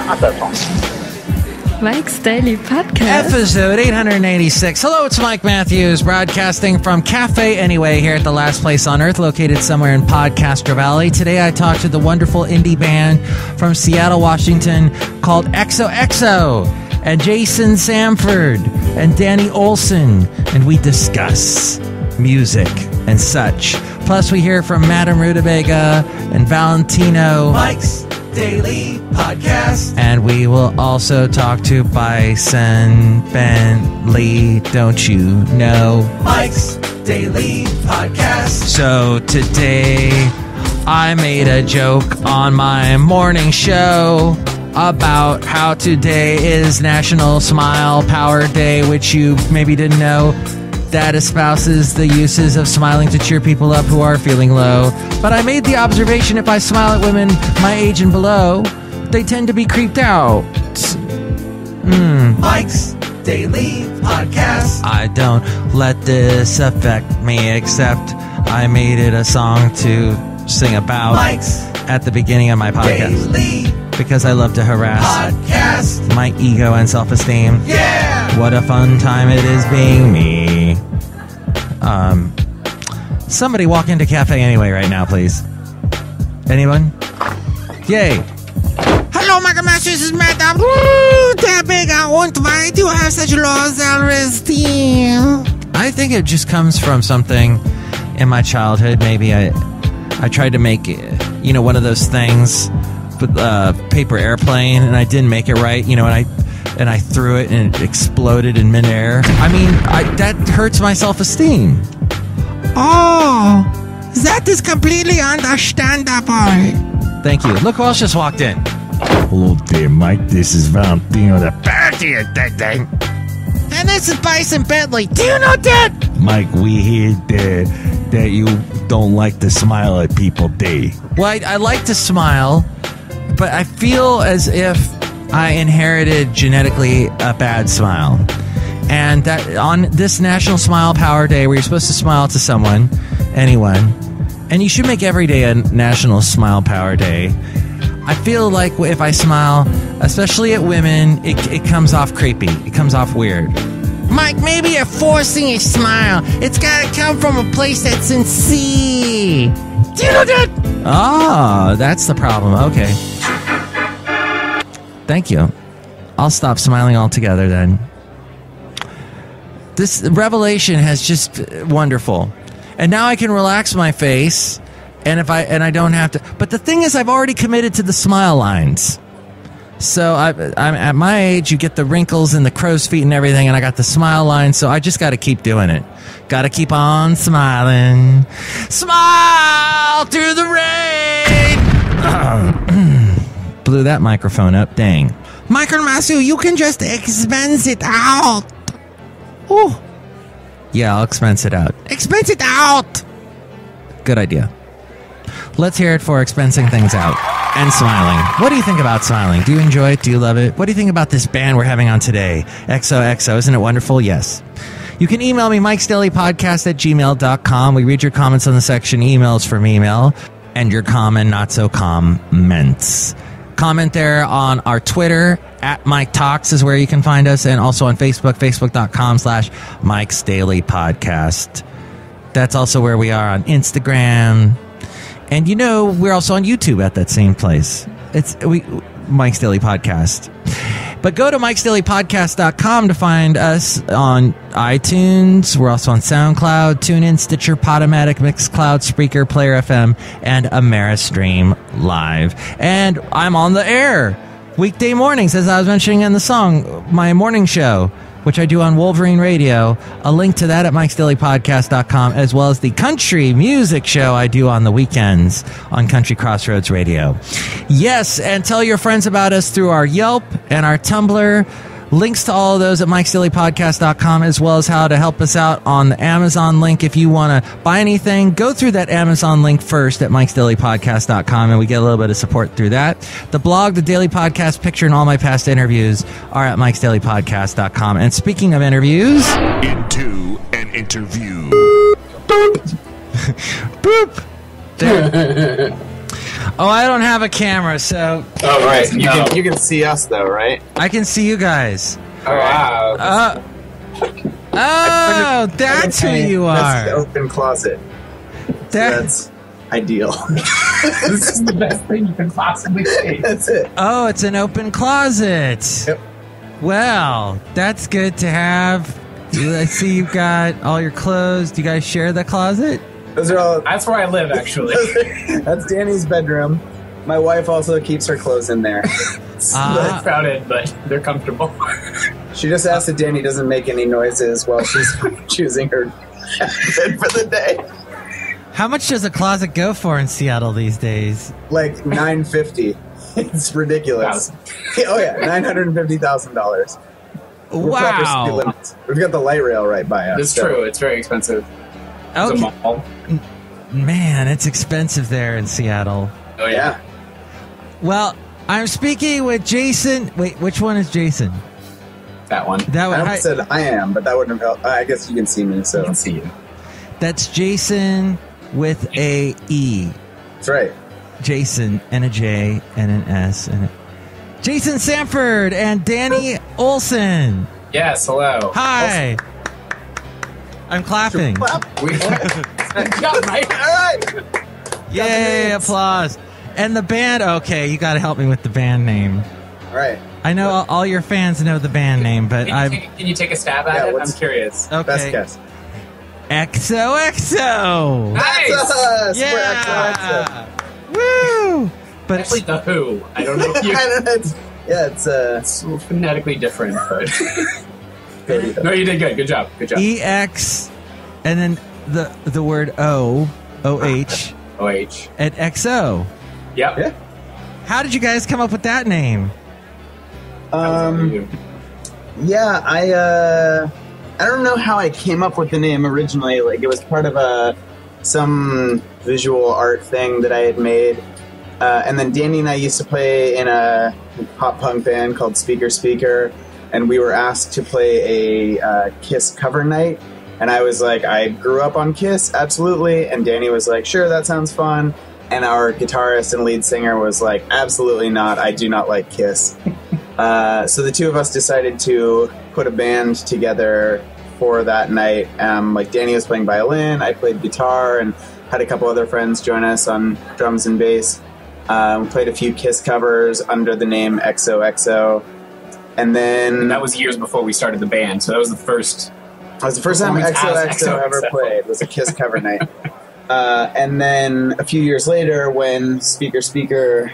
Attention. Mike's Daily Podcast. Episode 886. Hello, it's Mike Matthews, broadcasting from Cafe Anyway here at the last place on earth, located somewhere in Podcaster Valley. Today I talked to the wonderful indie band from Seattle, Washington called EXOHXO, and Jason Samford and Danny Olson, and we discuss music and such. Plus we hear from Madame Rootabega and Valentino. Mike's Daily Podcast. And we will also talk to Bison Bentley, don't you know? Mike's Daily Podcast. So today I made a joke on my morning show about how today is National Smile Power Day, which you maybe didn't know. That espouses the uses of smiling to cheer people up who are feeling low. But I made the observation, if I smile at women my age and below, they tend to be creeped out. Mike's Daily Podcast. I don't let this affect me, except I made it a song to sing about Mike's at the beginning of my podcast. Daily Because I love to harass Podcast. my ego and self-esteem. Yeah! What a fun time it is being me. Somebody walk into Cafe Anyway right now, please. Anyone? Yay. Hello, my masters, this is Madame Rootabega, and why do you have such low self-esteem? I think it just comes from something in my childhood. Maybe I tried to make, one of those things with paper airplane, and I didn't make it right, and I threw it and it exploded in midair. I mean, that hurts my self-esteem. Oh, that is completely understandable. Thank you. Look who else just walked in. Hello there, Mike. This is Valentino, the party attendant. And this is Bison Bentley. Do you know that? Mike, we hear that you don't like to smile at people, day. Well, I like to smile, but I feel as if I inherited genetically a bad smile. And that on this National Smile Power Day, where you're supposed to smile to someone, anyone, and you should make every day a National Smile Power Day, I feel like if I smile, especially at women, it comes off creepy. It comes off weird. Mike, maybe you're forcing a smile. It's gotta come from a place that's sincere. Do you know that? Oh, that's the problem. Okay. Thank you. I'll stop smiling altogether then. This revelation has just wonderful. And now I can relax my face, and I don't have to. But the thing is, I've already committed to the smile lines. So I'm at my age, you get the wrinkles and the crow's feet and everything, and I got the smile line, so I just got to keep doing it. Got to keep on smiling. Smile through the rain. Blew that microphone up. Dang. Michael Masu, you can just expense it out. Oh. Yeah, I'll expense it out. Expense it out. Good idea. Let's hear it for expensing things out and smiling. What do you think about smiling? Do you enjoy it? Do you love it? What do you think about this band we're having on today? EXOHXO. Isn't it wonderful? Yes. You can email me, mikesdailypodcast@gmail.com. We read your comments on the section emails from email and your common, not so comments. Comment there on our Twitter, @MikeTalks is where you can find us, and also on Facebook, facebook.com/MikesDailyPodcast. That's also where we are on Instagram. And we're also on YouTube at that same place. It's Mike's Daily Podcast. But go to MikesDailyPodcast.com to find us on iTunes. We're also on SoundCloud, TuneIn, Stitcher, Podomatic, Mixcloud, Spreaker, Player FM, and Ameristream Live. And I'm on the air weekday mornings, as I was mentioning in the song, my morning show, which I do on Wolverine Radio. A link to that at MikesDailyPodcast.com, as well as the country music show I do on the weekends on Country Crossroads Radio. Yes, and tell your friends about us through our Yelp and our Tumblr. Links to all of those at MikesDailyPodcast.com, as well as how to help us out on the Amazon link. If you want to buy anything, go through that Amazon link first at MikesDailyPodcast.com, and we get a little bit of support through that. The blog, the Daily Podcast picture, and all my past interviews are at MikesDailyPodcast.com. And speaking of interviews... Into an interview. Boop! Boop! There. Oh, I don't have a camera, so Oh, right. You can see us though, right? I can see you guys. Oh, wow. Oh, that's who you That's the are. open closet. So that's ideal. This is the best thing you can possibly say. That's it. Oh, it's an open closet. Yep. Well, that's good to have. I see you've got all your clothes. Do you guys share the closet? Those are all. That's where I live, actually. That's Danny's bedroom. My wife also keeps her clothes in there. Ah. They're crowded, but they're comfortable. She just asks that Danny doesn't make any noises while she's choosing her outfit for the day. How much does a closet go for in Seattle these days? Like $950. It's ridiculous. Oh yeah, $950,000. Wow. We've got the light rail right by us. It's true. It's very expensive. It's a Okay. mall. Man, it's expensive there in Seattle. Oh, Yeah. Well, I'm speaking with Jason. Wait, which one is Jason? That one. That I one. almost said I am, but that wouldn't have helped. I guess you can see me, I so can see you. That's Jason with a E. that's right. Jason and a J and an S and a Jason Samford and Danny Olson. Yes, hello. Hi. I'm clapping. We got right. All right. Yay, applause. And the band, okay, you got to help me with the band name. All right. I know all your fans know the band name, but Can you take a stab at it? I'm curious. okay. Best guess. EXOHXO. Nice! That's us. We're Yeah. Woo! But Actually, the Who. I don't know if you... it's It's phonetically different, but... No, you did good. Good job. Good job. EX and then the word OH OH. and XO. Yep. Yeah. How did you guys come up with that name? Yeah, I don't know how I came up with the name originally. Like, it was part of some visual art thing that I had made. And then Danny and I used to play in a pop punk band called Spreaker, and we were asked to play a Kiss cover night. And I was like, I grew up on Kiss, absolutely. And Danny was like, sure, that sounds fun. And our guitarist and lead singer was like, absolutely not, I do not like Kiss. So the two of us decided to put a band together for that night. Like, Danny was playing violin, I played guitar, and had a couple other friends join us on drums and bass. We played a few Kiss covers under the name EXOHXO. And then... that was years before we started the band, so that was the first... That was the first time EXOHXO ever played, was a Kiss cover night. And then a few years later, when Spreaker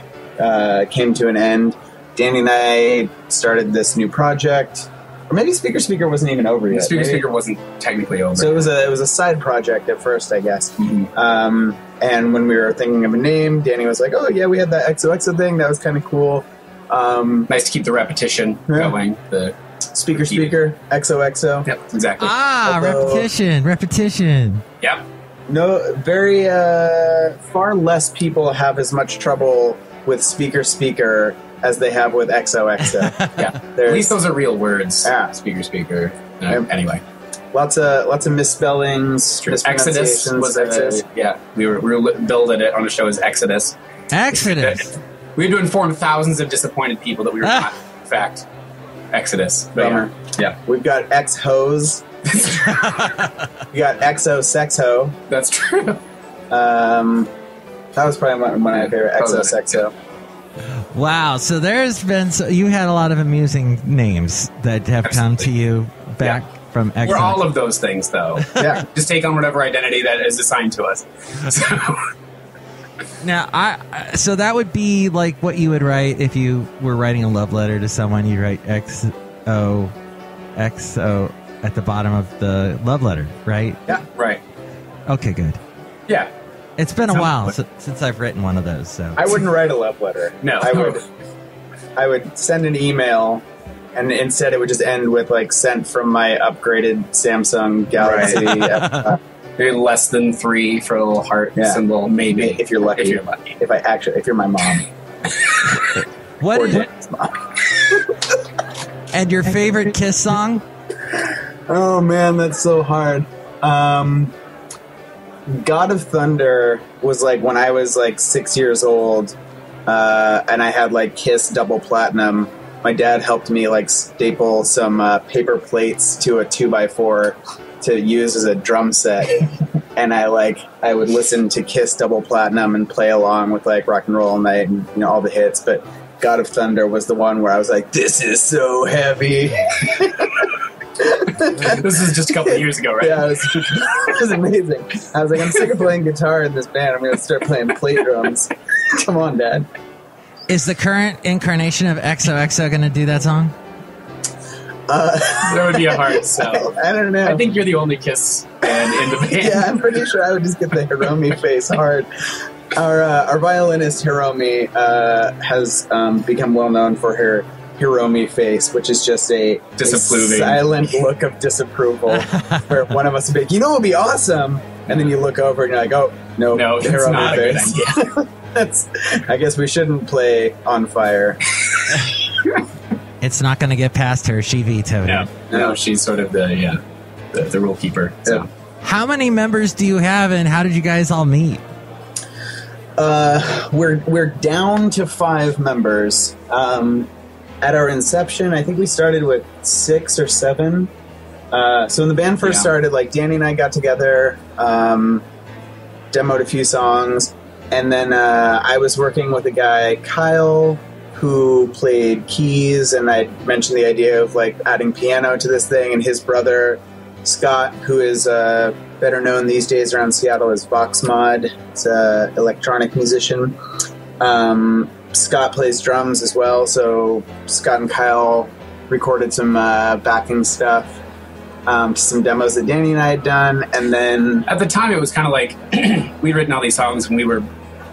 came to an end, Danny and I started this new project. Or maybe Spreaker wasn't even over yet. Spreaker wasn't technically over. So it was a side project at first, I guess. Mm-hmm. And when we were thinking of a name, Danny was like, oh yeah, we had that EXOHXO thing, that was kind of cool. Nice to keep the repetition going. The Spreaker, EXOHXO. Yep, exactly. Repetition. Yep. No, very far less people have as much trouble with Spreaker as they have with EXOHXO. Yeah. At least those are real words. Yeah. Spreaker. Anyway. Lots of misspellings, Exodus was we were billed it on a show as Exodus. Exodus. We had to inform thousands of disappointed people that we were not, in fact, Exodus. But yeah. We've got X-Hose. We got EXOHXO. That's true. That was probably one of my favorite, EXOHXO. Wow, so there's been you had a lot of amusing names that have come to you back from EXO. We're all of those things, though. Yeah. Just take on whatever identity that is assigned to us. So. Now, so that would be like what you would write if you were writing a love letter to someone. You'd write XOXO at the bottom of the love letter, right? Yeah, right. Okay, good. Yeah. It's been a while since I've written one of those. So I wouldn't write a love letter. No. I would send an email, and instead it would just end with like sent from my upgraded Samsung Galaxy. Maybe less than 3 for a little heart symbol. Maybe if you're lucky. If you're my mom. What or is Dan's mom. And your favorite Kiss song? Oh man, that's so hard. God of Thunder was like when I was like 6 years old, and I had like Kiss double platinum. My dad helped me like staple some paper plates to a 2x4 to use as a drum set, and I would listen to Kiss double platinum and play along with like Rock and Roll All Night and all the hits. But God of Thunder was the one where I was like, "This is so heavy." This is just a couple of years ago, right? Yeah, it was amazing. I was like, I'm sick of playing guitar in this band. I'm going to start playing plate drums. Come on, Dad. Is the current incarnation of EXOHXO going to do that song? That would be a hard sell. I don't know. I think you're the only Kiss band in the band. Yeah, I'm pretty sure I would just get the Hiromi face hard. Our violinist Hiromi has become well known for her Hiromi face, which is just a silent look of disapproval where one of us would be like, you know what would be awesome? And then you look over and you're like, oh, no, it's Hiromi not face. a good idea. I guess we shouldn't play On Fire. It's not going to get past her. She vetoed it. No, she's sort of the rule keeper. So. Yeah. How many members do you have, and how did you guys all meet? We're down to 5 members. At our inception, I think we started with 6 or 7. So when the band first started, like Danny and I got together, demoed a few songs, and then I was working with a guy, Kyle, who played keys, and I mentioned the idea of like adding piano to this thing, and his brother, Scott, who is better known these days around Seattle as Voxmod. He's an electronic musician. Scott plays drums as well, so Scott and Kyle recorded some backing stuff to some demos that Danny and I had done, and then... At the time, it was kind of like, we'd written all these songs, and we were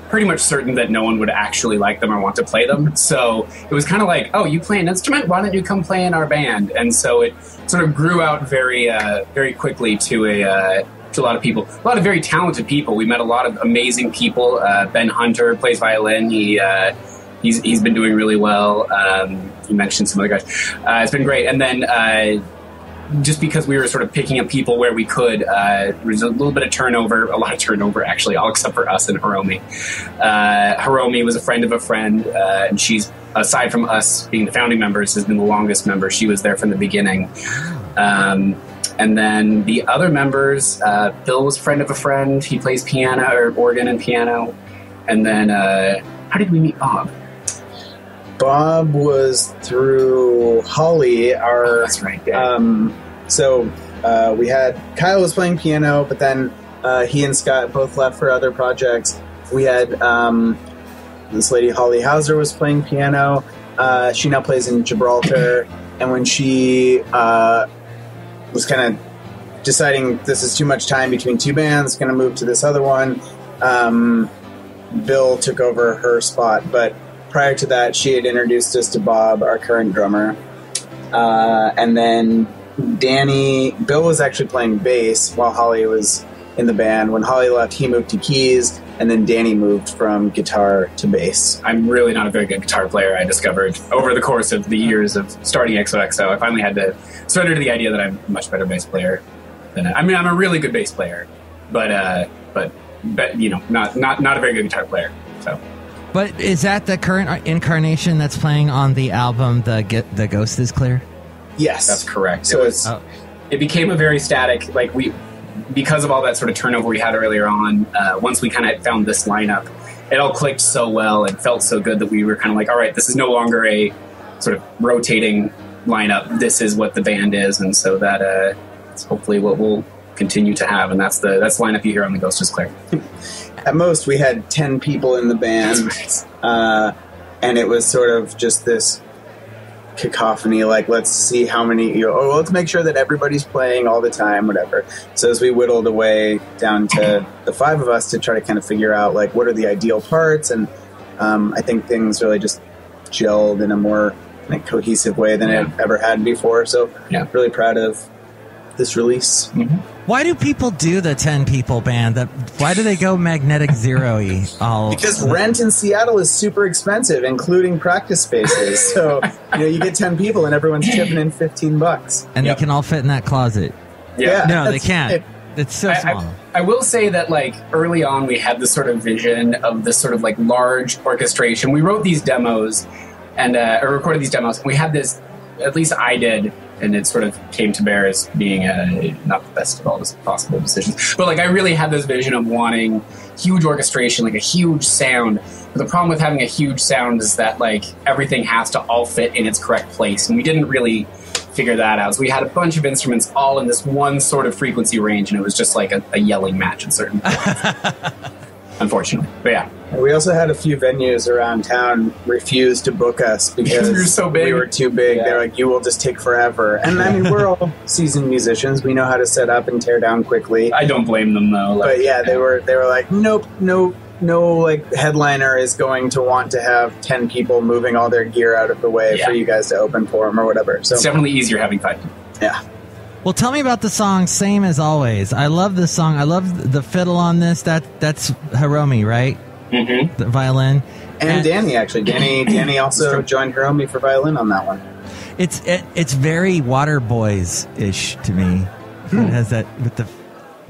pretty much certain that no one would actually like them or want to play them, so it was kind of like, oh, you play an instrument? Why don't you come play in our band? And so it sort of grew out very very quickly to a lot of people, a lot of very talented people. We met a lot of amazing people. Ben Hunter plays violin. He's been doing really well. You mentioned some other guys. It's been great. And then just because we were sort of picking up people where we could, there was a little bit of turnover, a lot of turnover actually, all except for us and Hiromi. Hiromi was a friend of a friend, and she's, aside from us being the founding members, has been the longest member. She was there from the beginning. And then the other members, Bill was a friend of a friend. He plays piano, or organ and piano. And then, how did we meet Bob? Bob was through Holly, our... that's right. Yeah. So we had... Kyle was playing piano, but then he and Scott both left for other projects. We had this lady, Holly Hauser, was playing piano. She now plays in Gibraltar. And when she was kind of deciding this is too much time between 2 bands, going to move to this other one, Bill took over her spot. But prior to that, she had introduced us to Bob, our current drummer. And then Bill was actually playing bass while Holly was in the band. When Holly left, he moved to keys, and then Danny moved from guitar to bass. I'm really not a very good guitar player, I discovered over the course of the years of starting EXOHXO. I finally had to surrender to the idea that I'm a much better bass player than I'm a really good bass player, but you know, not a very good guitar player. So. But is that the current incarnation that's playing on the album, The Ghost is Clear? Yes. That's correct. So it became a very static, like because of all that sort of turnover we had earlier on, once we kind of found this lineup, it all clicked so well and felt so good that we were kind of like, all right, this is no longer a sort of rotating lineup. This is what the band is, and so that it's hopefully what we'll continue to have, and that's the lineup you hear on The Ghost is Clear. At most, we had 10 people in the band, and it was sort of just this cacophony, like, let's see how many, let's make sure that everybody's playing all the time, whatever. So as we whittled away down to the 5 of us to try to kind of figure out, like, what are the ideal parts, and I think things really just gelled in a more like, cohesive way than it ever had before. So really proud of this release. Mm-hmm. Why do people do the 10-people band? Why do they go Magnetic Zero-y? Because rent in Seattle is super expensive, including practice spaces. So you get 10 people and everyone's chipping in $15, and they can all fit in that closet. Yeah. No, they can't. It's so small. I will say that, like, early on, we had this sort of vision of this sort of, like, large orchestration. We wrote these demos and or recorded these demos. And we had this, at least I did, and it sort of came to bear as being not the best of all possible decisions. But, like, I really had this vision of wanting huge orchestration, like a huge sound. But the problem with having a huge sound is that, like, everything has to all fit in its correct place. And we didn't really figure that out. So we had a bunch of instruments all in this one sort of frequency range, and it was just like a yelling match at certain points. Unfortunately. But yeah. We also had a few venues around town refuse to book us because we were so big. We were too big. Yeah. They're like, you will just take forever. And I mean, we're all seasoned musicians. We know how to set up and tear down quickly. I don't blame them though. Like, but yeah, they were like, nope, no, like, headliner is going to want to have 10 people moving all their gear out of the way for you guys to open for them or whatever. So it's definitely easier having 5 people. Yeah. Well, tell me about the song "Same as Always." I love this song. I love the fiddle on this. That's Hiromi, right? Mm-hmm. The violin. And Danny, actually. Danny also joined Hiromi for violin on that one. It's very Water Boys-ish to me. It has that with the,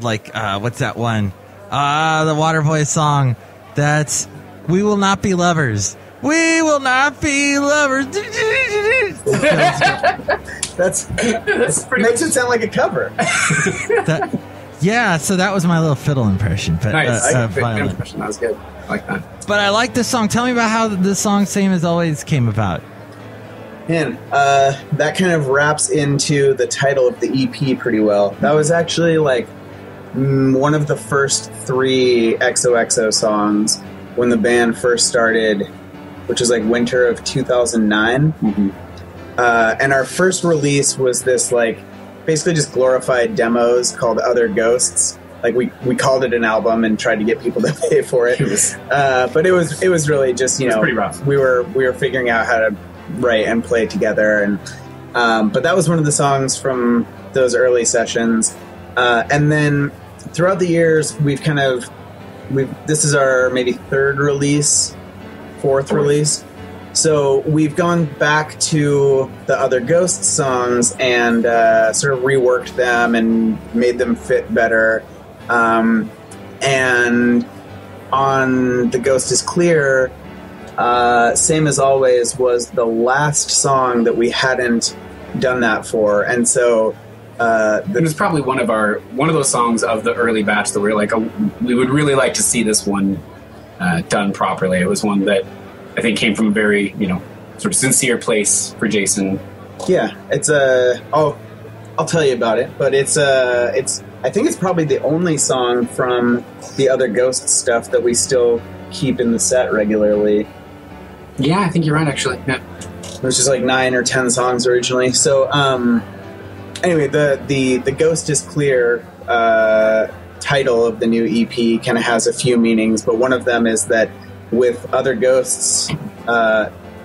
like, what's that one? The Water Boys song. That's "We Will Not Be Lovers." We will not be lovers. That's pretty makes it sound like a cover. So that was my little fiddle impression. But, nice. violin. Impression. That was good. I like that. But I like this song. Tell me about how the song "Same as Always" came about. Man, that kind of wraps into the title of the EP pretty well. That was actually like one of the first 3 EXOHXO songs when the band first started, which is like winter of 2009. Mm-hmm. And our first release was this, like, basically just glorified demos called Other Ghosts. Like, we called it an album and tried to get people to pay for it. But it was really just, you know, pretty rough. We were figuring out how to write and play together, and but that was one of the songs from those early sessions. And then throughout the years, this is our maybe 3rd release, 4th release. So we've gone back to the Other Ghosts songs and sort of reworked them and made them fit better. And on The Ghost is Clear, Same as Always was the last song that we hadn't done that for. And so it was probably one of those songs of the early batch that we were like, we would really like to see this one done properly. It was one that I think came from a very, you know, sort of sincere place for Jason. Yeah, it's I'll tell you about it, but it's I think it's probably the only song from the Other Ghost stuff that we still keep in the set regularly. Yeah, I think you're right, actually. Yeah. It was just like 9 or 10 songs originally. So, anyway, the Ghost is Clear title of the new EP kind of has a few meanings, but one of them is that with Other Ghosts,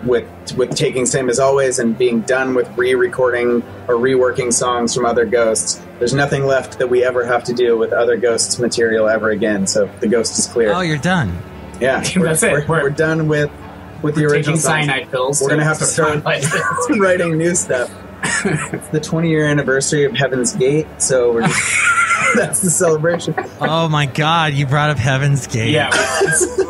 with taking Same as Always and being done with re-recording or reworking songs from Other Ghosts, there's nothing left that we ever have to do with Other Ghosts material ever again. So the Ghost is clear. Oh, you're done. Yeah, that's it. We're done with the original taking cyanide pills. We're gonna have to start writing new stuff. It's the 20-year anniversary of Heaven's Gate, so we're just, that's the celebration. Oh my God, you brought up Heaven's Gate. Yeah,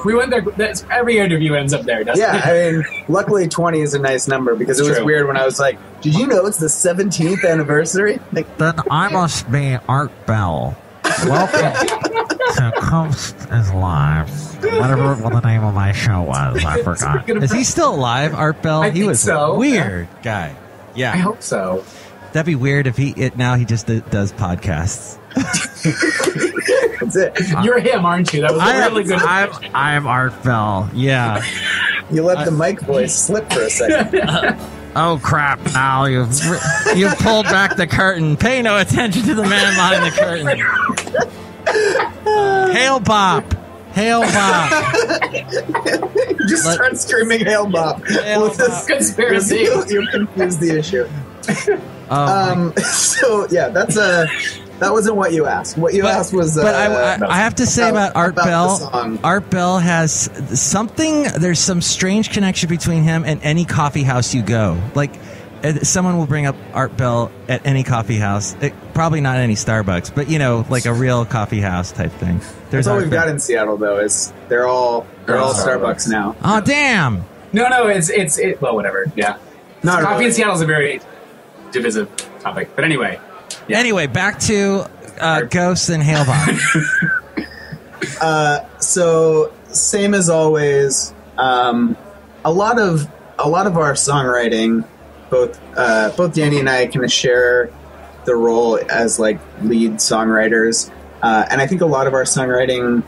we went there. Every interview ends up there, doesn't it? Yeah, I mean, luckily 20 is a nice number because it was weird when I was like, did you know it's the 17th anniversary? Like, then I must be Art Bell. Welcome to Coast is Live. Whatever the name of my show was, I forgot. Is he still alive, Art Bell? I He think was so. weird guy. Yeah, I hope so. that'd be weird if now he just does podcasts. that's it. You're him, aren't you? That was a really good. I'm Art Bell. Yeah. You let the mic voice slip for a second. Oh crap! Now you've pulled back the curtain. Pay no attention to the man behind the curtain. Hail Bop! Hail Bop! Just start screaming "Hail Bop!" Hail With this Bop. Conspiracy. You confuse the issue. Oh, So yeah, that wasn't what you asked. What you asked was. But I have to say about Art the Bell. song. Art Bell has something. There's some strange connection between him and any coffee house you go. Like, someone will bring up Art Bell at any coffee house. Probably not any Starbucks, but like a real coffee house type thing. That's all we've got in Seattle, though. Is they're all Starbucks now. Oh, damn! No, it's well, whatever. Yeah, coffee really. In Seattle is a very divisive topic. But anyway. Yeah. Anyway, back to Ghosts and Hailbomb. So same as always. A lot of our songwriting, both Danny and I kind of share the role as like lead songwriters, and I think a lot of our songwriting.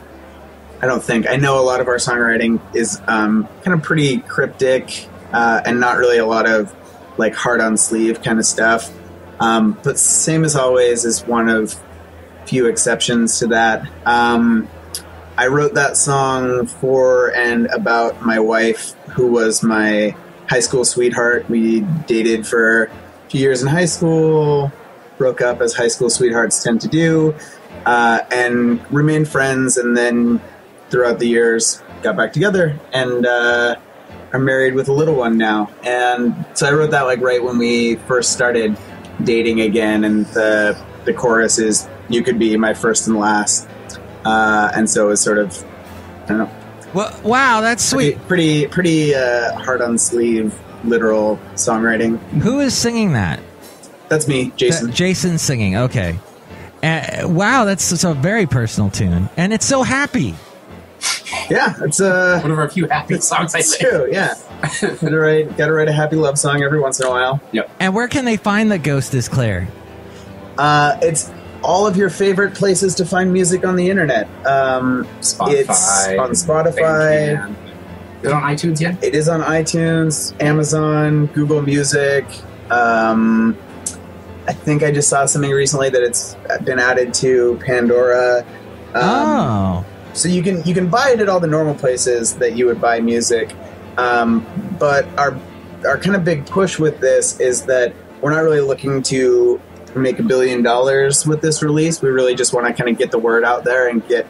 I know a lot of our songwriting is kind of pretty cryptic and not really a lot of like hard on sleeve kind of stuff. But same as always is one of few exceptions to that. I wrote that song for and about my wife, who was my high school sweetheart. We dated for a few years in high school, broke up as high school sweethearts tend to do, and remained friends, and then throughout the years got back together and are married with a little one now. And so I wrote that like right when we first started dating again, and the chorus is "You could be my first and last," and so it's sort of, I don't know. Well, wow, that's sweet. Pretty hard on sleeve, literal songwriting. Who is singing that? That's me, Jason. Jason's singing. Okay. Wow, that's a very personal tune, and it's so happy. Yeah, it's one of our few happy songs. I think. True. Yeah, gotta write a happy love song every once in a while. Yep. And where can they find The Ghost is Clear? It's all of your favorite places to find music on the internet. Spotify. It's on Spotify. Bandcamp. Is it on iTunes yet? It is on iTunes, Amazon, Google Music. I think I just saw something recently that it's been added to Pandora. So you can buy it at all the normal places that you would buy music. But our kind of big push with this is that we're not really looking to make $1 billion with this release. We really just want to kind of get the word out there and get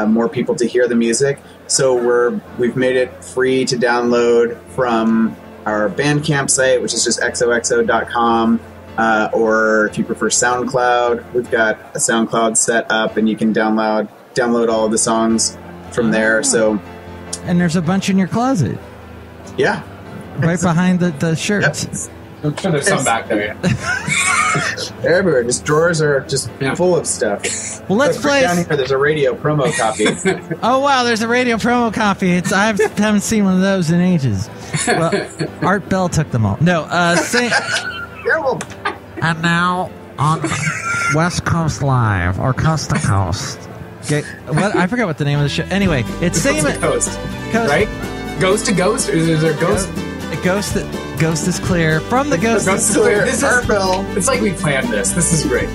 more people to hear the music. So we've made it free to download from our Bandcamp site, which is just EXOHXO.com, or if you prefer SoundCloud, we've got a SoundCloud set up, and you can download all of the songs from there. So, and there's a bunch in your closet. Yeah, right behind the shirts. Yep. I'm sure there's some back there. They're everywhere. Just drawers are just full of stuff. Well, let's play. Down here, there's a radio promo copy. Oh wow, there's a radio promo copy. I haven't seen one of those in ages. Well, Art Bell took them all. No, And now on West Coast Live, or Coast to Coast. What? I forgot what the name of the show. Anyway, it's Coast to Coast, right? Ghost to Ghost? Is there Ghost? Ghost is clear from the Ghost is Clear. This is Bill. It's like we planned this. This is great.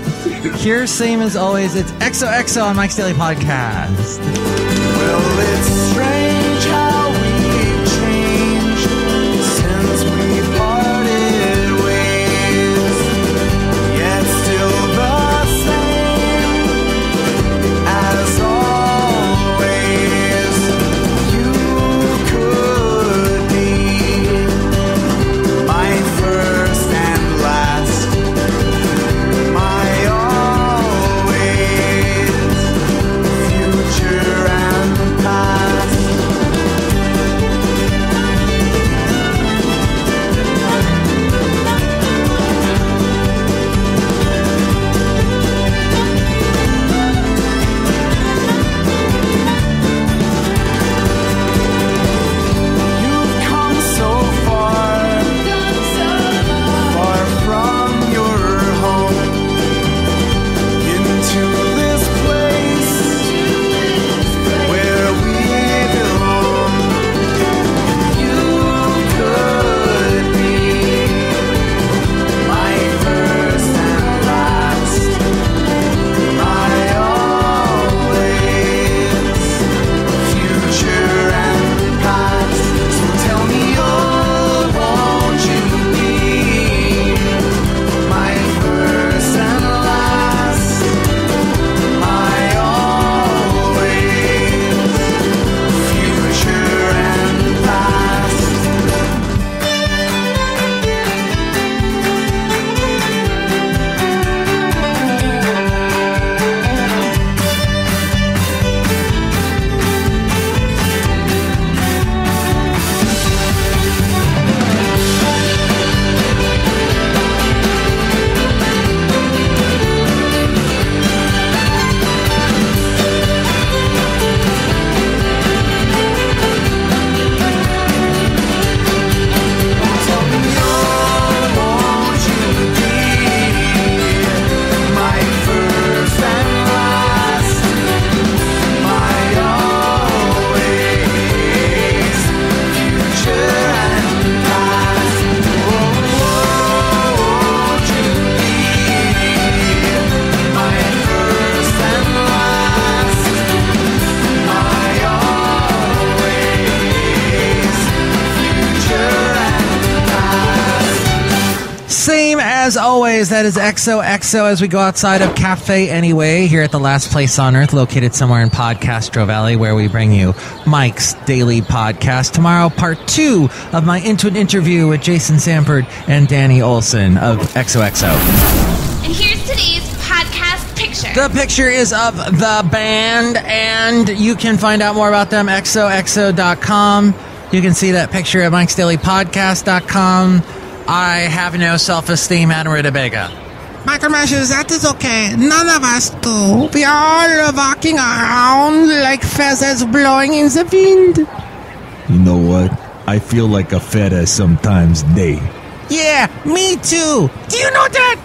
Here's same as always. It's EXOHXO on Mike's Daily Podcast. Well, it's strange how we've changed since we parted ways, yet still the same as always. You could be my first and last, my always, future and past. always, that is EXOHXO as we go outside of Cafe Anyway here at the last place on earth, located somewhere in Podcastro Valley, where we bring you Mike's Daily Podcast. Tomorrow, part 2 of my Into an Interview with Jason Samford and Danny Olson of EXOHXO. And here's today's podcast picture. The picture is of the band, and you can find out more about them at EXOHXO.com. You can see that picture at MIKEs-DAILY-PODCAST.com. I have no self-esteem, Madame Rootabega. Michael Matthews, that is okay. None of us do. We are all walking around like feathers blowing in the wind. You know what? I feel like a feather sometimes, day. Yeah, me too. Do you know that?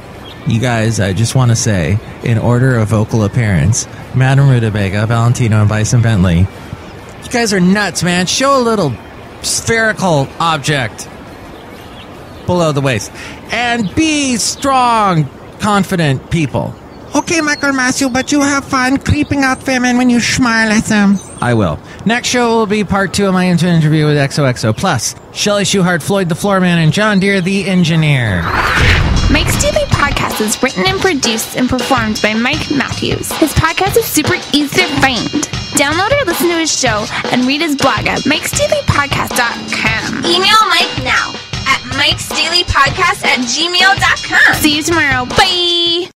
You guys, I just want to say, in order of vocal appearance, Madame Rootabega, Valentino, and Bison Bentley, you guys are nuts, man. Show a little spherical object below the waist. And be strong, confident people. Okay, Michael Matthew, but you have fun creeping out women when you smile at them. I will. Next show will be part 2 of my interview with EXOHXO. Plus, Chely Shoehart, Floyd the Floorman, and John Deere the Engineer. Mike's Daily Podcast is written and produced and performed by Mike Matthews. His podcast is super easy to find. Download or listen to his show and read his blog at MIKEs-DAILY-PODCAST.com. Email Mike now at MIKEs-DAILY-PODCAST@gmail.com. See you tomorrow. Bye!